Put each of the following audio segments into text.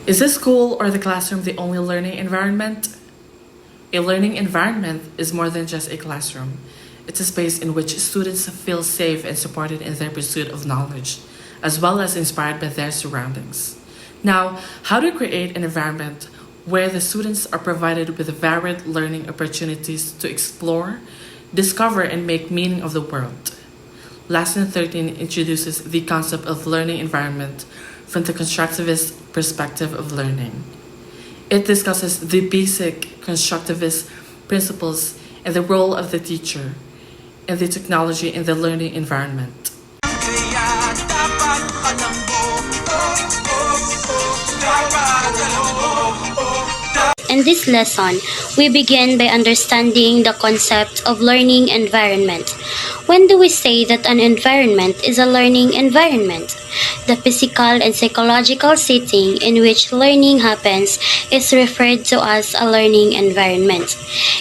Is the school or the classroom the only learning environment? A learning environment is more than just a classroom. It's a space in which students feel safe and supported in their pursuit of knowledge, as well as inspired by their surroundings. Now, how to create an environment where the students are provided with varied learning opportunities to explore, discover, and make meaning of the world. Lesson 13 introduces the concept of learning environment from the constructivist perspective of learning. It discusses the basic constructivist principles and the role of the teacher and the technology in the learning environment. In this lesson, we begin by understanding the concept of learning environment. When do we say that an environment is a learning environment? The physical and psychological setting in which learning happens is referred to as a learning environment.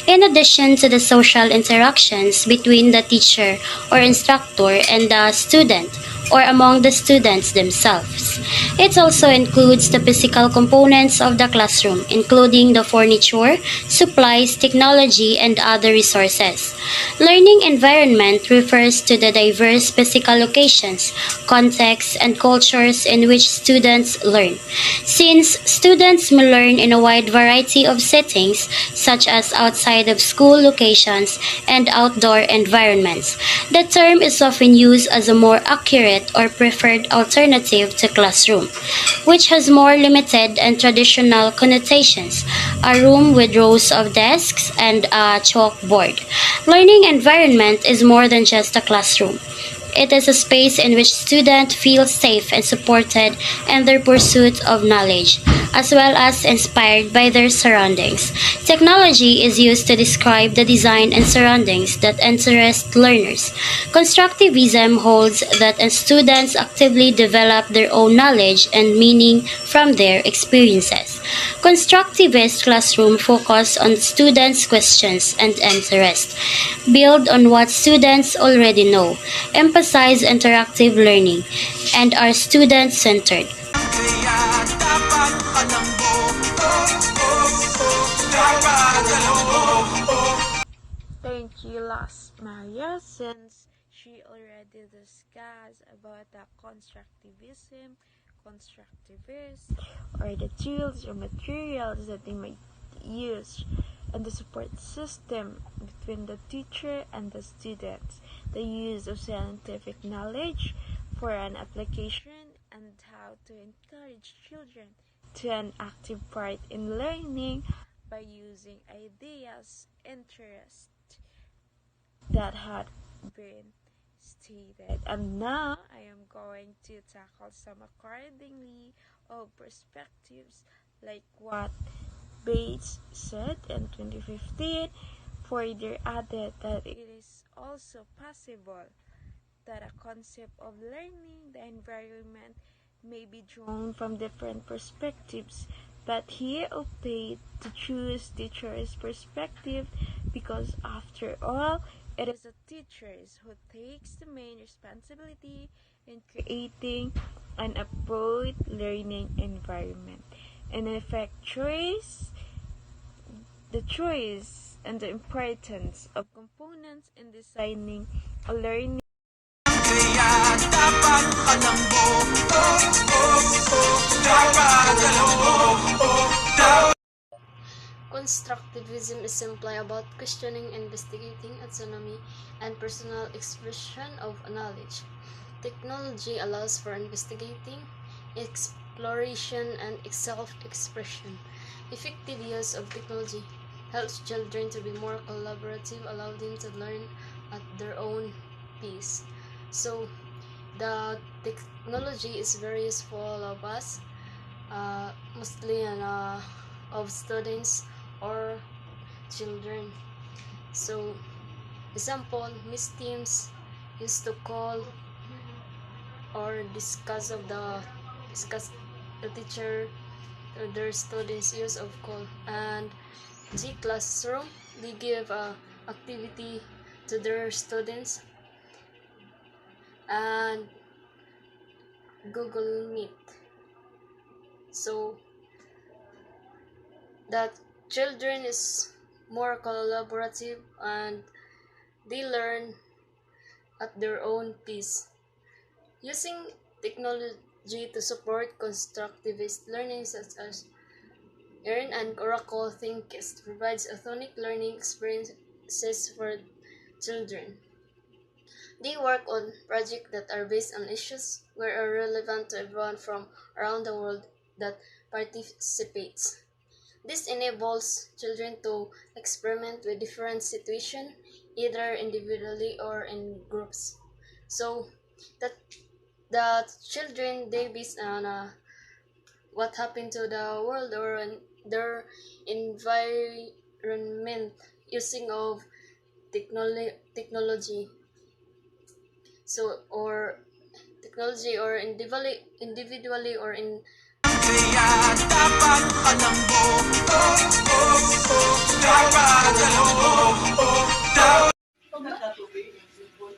In addition to the social interactions between the teacher or instructor and the student, or among the students themselves. It also includes the physical components of the classroom, including the furniture, supplies, technology, and other resources. Learning environment refers to the diverse physical locations, contexts, and cultures in which students learn. Since students may learn in a wide variety of settings, such as outside of school locations and outdoor environments, the term is often used as a more accurate or preferred alternative to classroom, which has more limited and traditional connotations, a room with rows of desks and a chalkboard. Learning environment is more than just a classroom. It is a space in which students feel safe and supported in their pursuit of knowledge, as well as inspired by their surroundings. Technology is used to describe the design and surroundings that interest learners. Constructivism holds that students actively develop their own knowledge and meaning from their experiences. Constructivist classroom focus on students' questions and interests, build on what students already know, emphasize interactive learning, and are student-centered. Thank you, Lasmarias, since she already discussed about the constructivist, or the tools or materials that they might use, and the support system between the teacher and the students, the use of scientific knowledge for an application, and how to encourage children to an active part in learning by using ideas, interests that had been stated. And now I am going to tackle some accordingly of perspectives, like what Bates said in 2015, further added that it is also possible that a concept of learning the environment may be drawn from different perspectives, but he opted to choose teacher's perspective because, after all, it is the teachers who takes the main responsibility in creating an appropriate learning environment. And in effect, the choice and the importance of components in designing a learning Constructivism is simply about questioning, investigating autonomy, and personal expression of knowledge. Technology allows for investigating, exploration, and self-expression. Effective use of technology helps children to be more collaborative, allow them to learn at their own pace. So, the technology is very useful of us, mostly of students or children. So, example, Miss Teams used to call or discuss the teacher or their students use of call. And G Classroom, they give activity to their students, and Google Meet. So that children is more collaborative and they learn at their own pace. Using technology to support constructivist learning such as Earn and Oracle Thinkist provides authentic learning experiences for children. They work on projects that are based on issues that are relevant to everyone from around the world that participates. This enables children to experiment with different situations, either individually or in groups. So that the children they based on what happened to the world or in their environment using of technology. So or technology or individually or in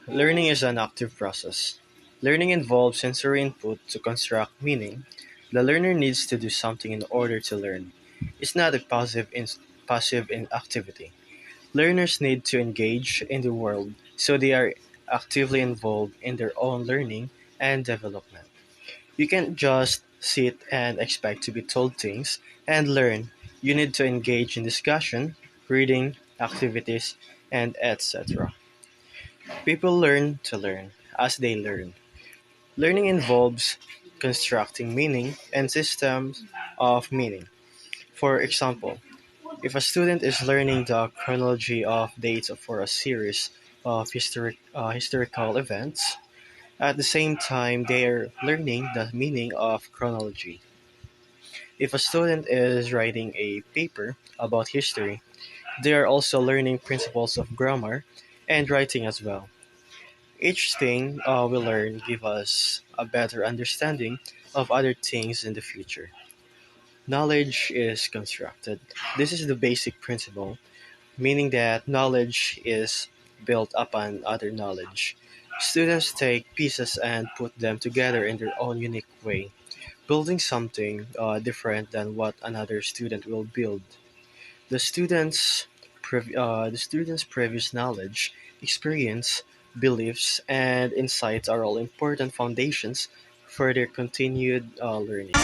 Learning is an active process. Learning involves sensory input to construct meaning. The learner needs to do something in order to learn. It's not a passive activity. Learners need to engage in the world so they are actively involved in their own learning and development. You can't just sit and expect to be told things and learn. You need to engage in discussion, reading, activities, and etc. People learn to learn as they learn. Learning involves constructing meaning and systems of meaning. For example, if a student is learning the chronology of dates for a series of historical events, at the same time they are learning the meaning of chronology. If a student is writing a paper about history, they are also learning principles of grammar and writing as well. Each thing we learn gives us a better understanding of other things in the future. Knowledge is constructed. This is the basic principle, meaning that knowledge is built upon other knowledge. Students take pieces and put them together in their own unique way, building something different than what another student will build. The student's previous knowledge, experience, beliefs, and insights are all important foundations for their continued learning.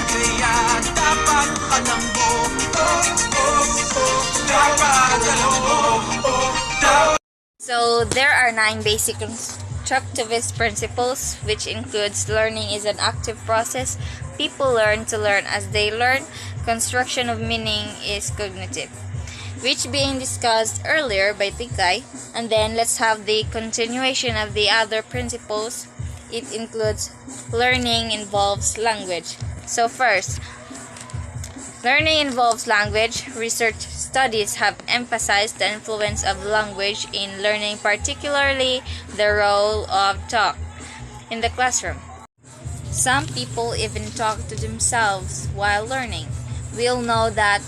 So there are 9 basic constructivist principles, which includes learning is an active process. People learn to learn as they learn. Construction of meaning is cognitive, which being discussed earlier by Tincay. And then let's have the continuation of the other principles. It includes learning involves language. So first, learning involves language. Research studies have emphasized the influence of language in learning, particularly the role of talk in the classroom. Some people even talk to themselves while learning. We all know that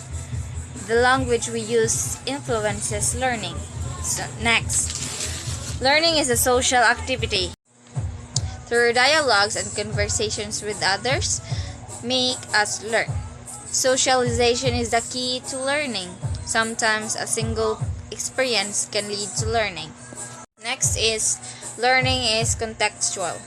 the language we use influences learning. So next, learning is a social activity. Through dialogues and conversations with others, make us learn. Socialization is the key to learning. Sometimes a single experience can lead to learning. Next is, learning is contextual.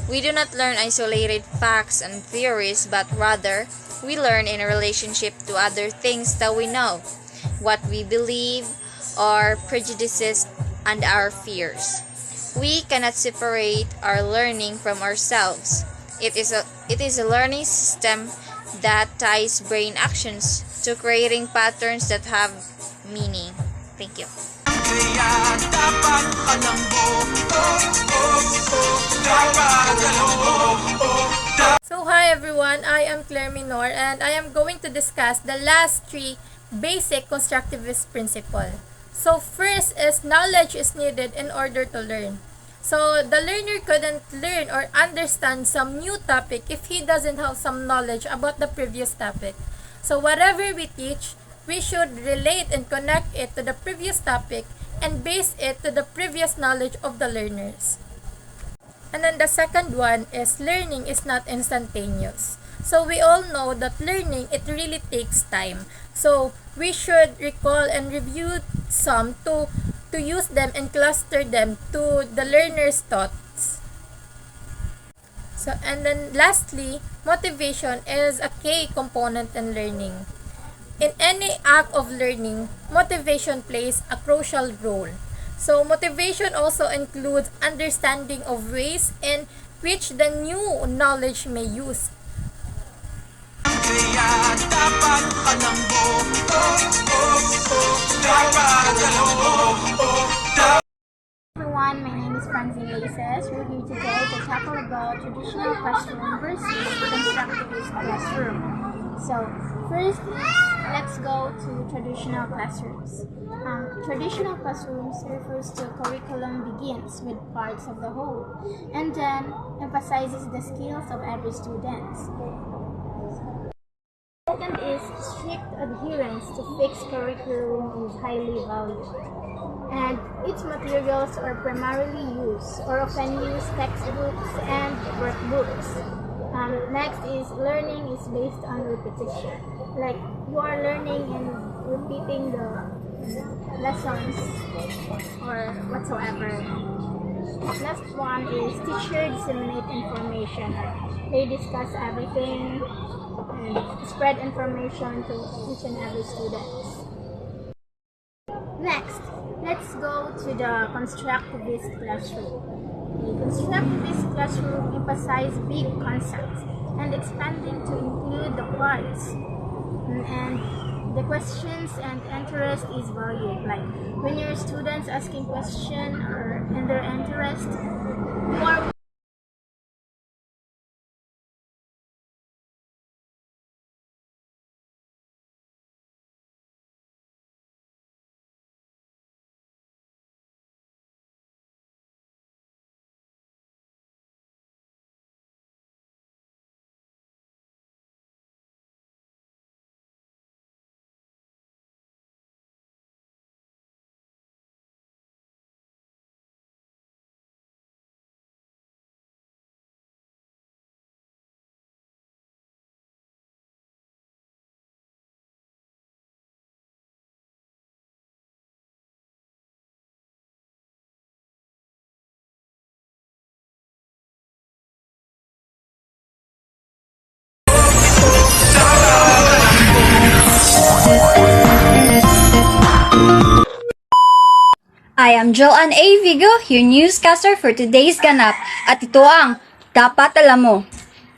We do not learn isolated facts and theories, but rather, we learn in a relationship to other things that we know, what we believe, our prejudices, and our fears. We cannot separate our learning from ourselves. It is a learning system that ties brain actions to creating patterns that have meaning. Thank you. So hi everyone, I am Claire Minor and I am going to discuss the last 3 basic constructivist principles. So first is knowledge is needed in order to learn. So the learner couldn't learn or understand some new topic if he doesn't have some knowledge about the previous topic. So whatever we teach, we should relate and connect it to the previous topic and base it to the previous knowledge of the learners. And then the second one is learning is not instantaneous. So we all know that learning, it really takes time. So we should recall and review some to use them and cluster them to the learner's thoughts. So, and then lastly, motivation is a key component in learning. In any act of learning, motivation plays a crucial role. So motivation also includes understanding of ways in which the new knowledge may use. Everyone, my name is Franzine Leysis. We're here today to tackle about traditional classroom versus constructivist classroom. So, first, let's go to traditional classrooms. Traditional classrooms refers to curriculum begins with parts of the whole and then emphasizes the skills of every student. Second is strict adherence to fixed curriculum is highly valued, and its materials are primarily used or often use textbooks and workbooks. Next is learning is based on repetition. Like you are learning and repeating the lessons or whatsoever. Last one is teacher disseminate information. They discuss everything and spread information to each and every student. Next, let's go to the constructivist classroom. The constructivist classroom emphasizes big concepts and expanding to include the parts. And the questions and interest is valued. Like when your students asking question or in their interest, you are I am Joanne A. Vigo, your newscaster for today's ganap, at ito ang Dapat Alam Mo.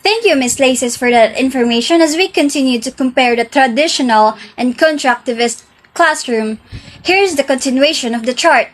Thank you, Ms. Leysis, for that information as we continue to compare the traditional and constructivist classroom. Here's the continuation of the chart.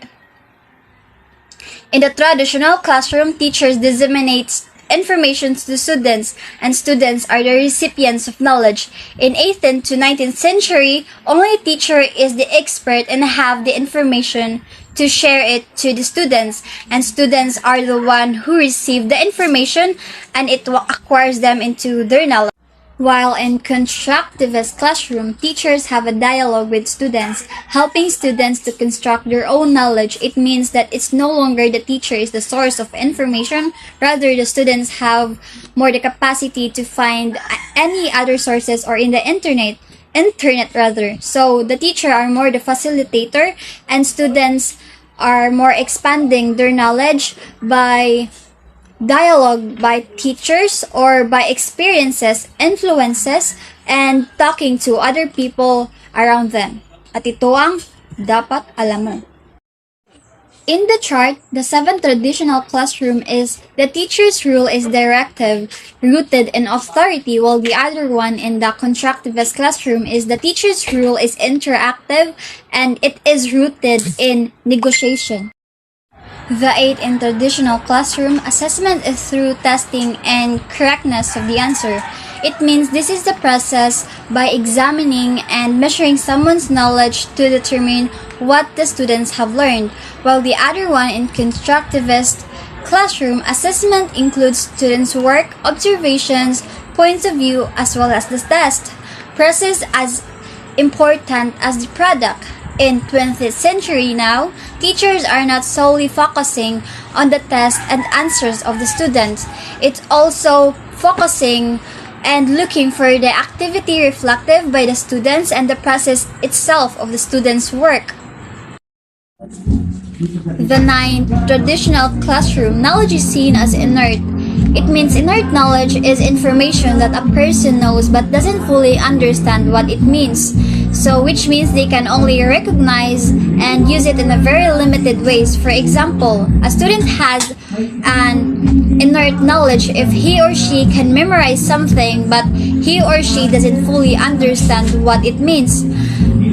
In the traditional classroom, teachers disseminate information to students, and students are the recipients of knowledge. In 18th to 19th century, only teacher is the expert and have the information to share it to the students, and students are the one who receive the information and it acquires them into their knowledge. While in constructivist classroom, teachers have a dialogue with students, helping students to construct their own knowledge. It means that it's no longer the teacher is the source of information, rather the students have more the capacity to find any other sources or in the internet rather. So the teacher are more the facilitator and students are more expanding their knowledge by dialogue by teachers or by experiences, influences, and talking to other people around them. At ito ang dapat alam mo. In the chart, the 7th traditional classroom is the teacher's rule is directive, rooted in authority, while the other one in the constructivist classroom is the teacher's rule is interactive and it is rooted in negotiation. The 8th in traditional classroom, assessment is through testing and correctness of the answer. It means this is the process by examining and measuring someone's knowledge to determine what the students have learned, while the other one in constructivist classroom, assessment includes students' work, observations, points of view, as well as the test. Process as important as the product. In 20th century now, teachers are not solely focusing on the test and answers of the students. It's also focusing and looking for the activity reflective by the students and the process itself of the students' work. The ninth, traditional classroom knowledge is seen as inert. It means inert knowledge is information that a person knows but doesn't fully understand what it means. So which means they can only recognize and use it in a very limited ways. For example, a student has an inert knowledge if he or she can memorize something but he or she doesn't fully understand what it means.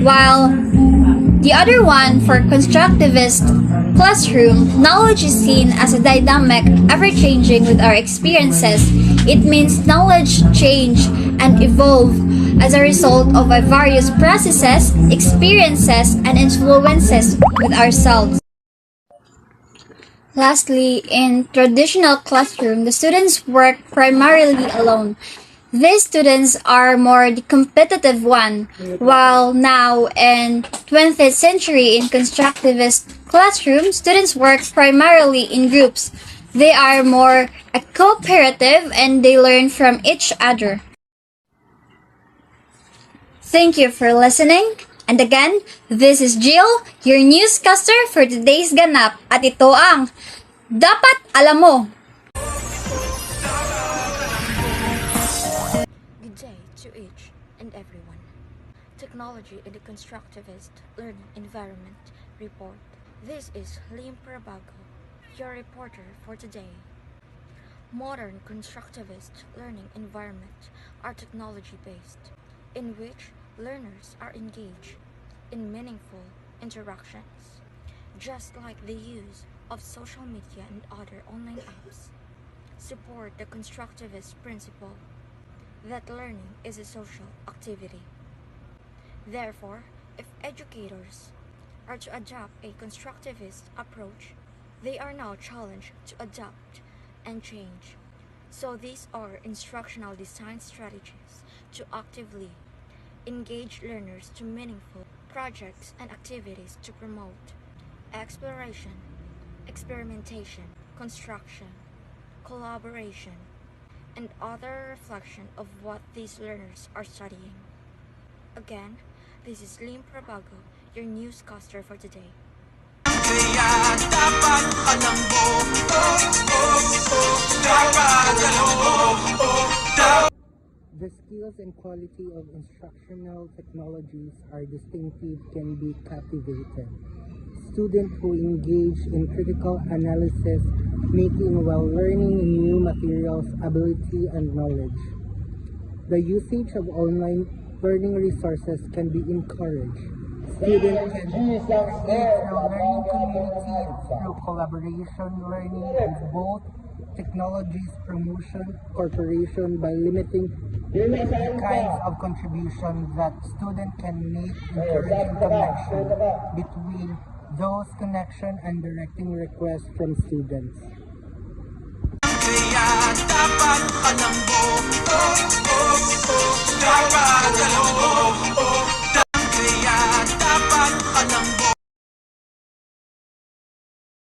While the other one, for constructivist classroom, knowledge is seen as a dynamic, ever-changing with our experiences. It means knowledge change and evolve as a result of various processes, experiences, and influences with ourselves. Lastly, in traditional classroom, the students work primarily alone. These students are more the competitive one, while now in 20th century in constructivist classroom, students work primarily in groups. They are more cooperative and they learn from each other. Thank you for listening. And again, this is Jill, your newscaster for today's ganap. At ito ang Dapat Alam Mo. Good day to each and everyone. Technology in the Constructivist Learning Environment Report. This is Lymp Rabago, your reporter for today. Modern constructivist learning environments are technology-based, in which learners are engaged in meaningful interactions, just like the use of social media and other online apps. Support the constructivist principle that learning is a social activity. Therefore, if educators are to adopt a constructivist approach, they are now challenged to adapt and change. So these are instructional design strategies to actively engage learners to meaningful projects and activities to promote exploration, experimentation, construction, collaboration, and other reflection of what these learners are studying. Again, this is Lymp Rabago, your newscaster for today. The skills and quality of instructional technologies are distinctive can be captivating. Students who engage in critical analysis, making while learning new materials, ability, and knowledge. The usage of online learning resources can be encouraged. Students can engage through learning communities through collaboration learning and both technologies promotion corporation by limiting the kinds of contributions that students can make, encouraging connection between those connection and directing requests from students.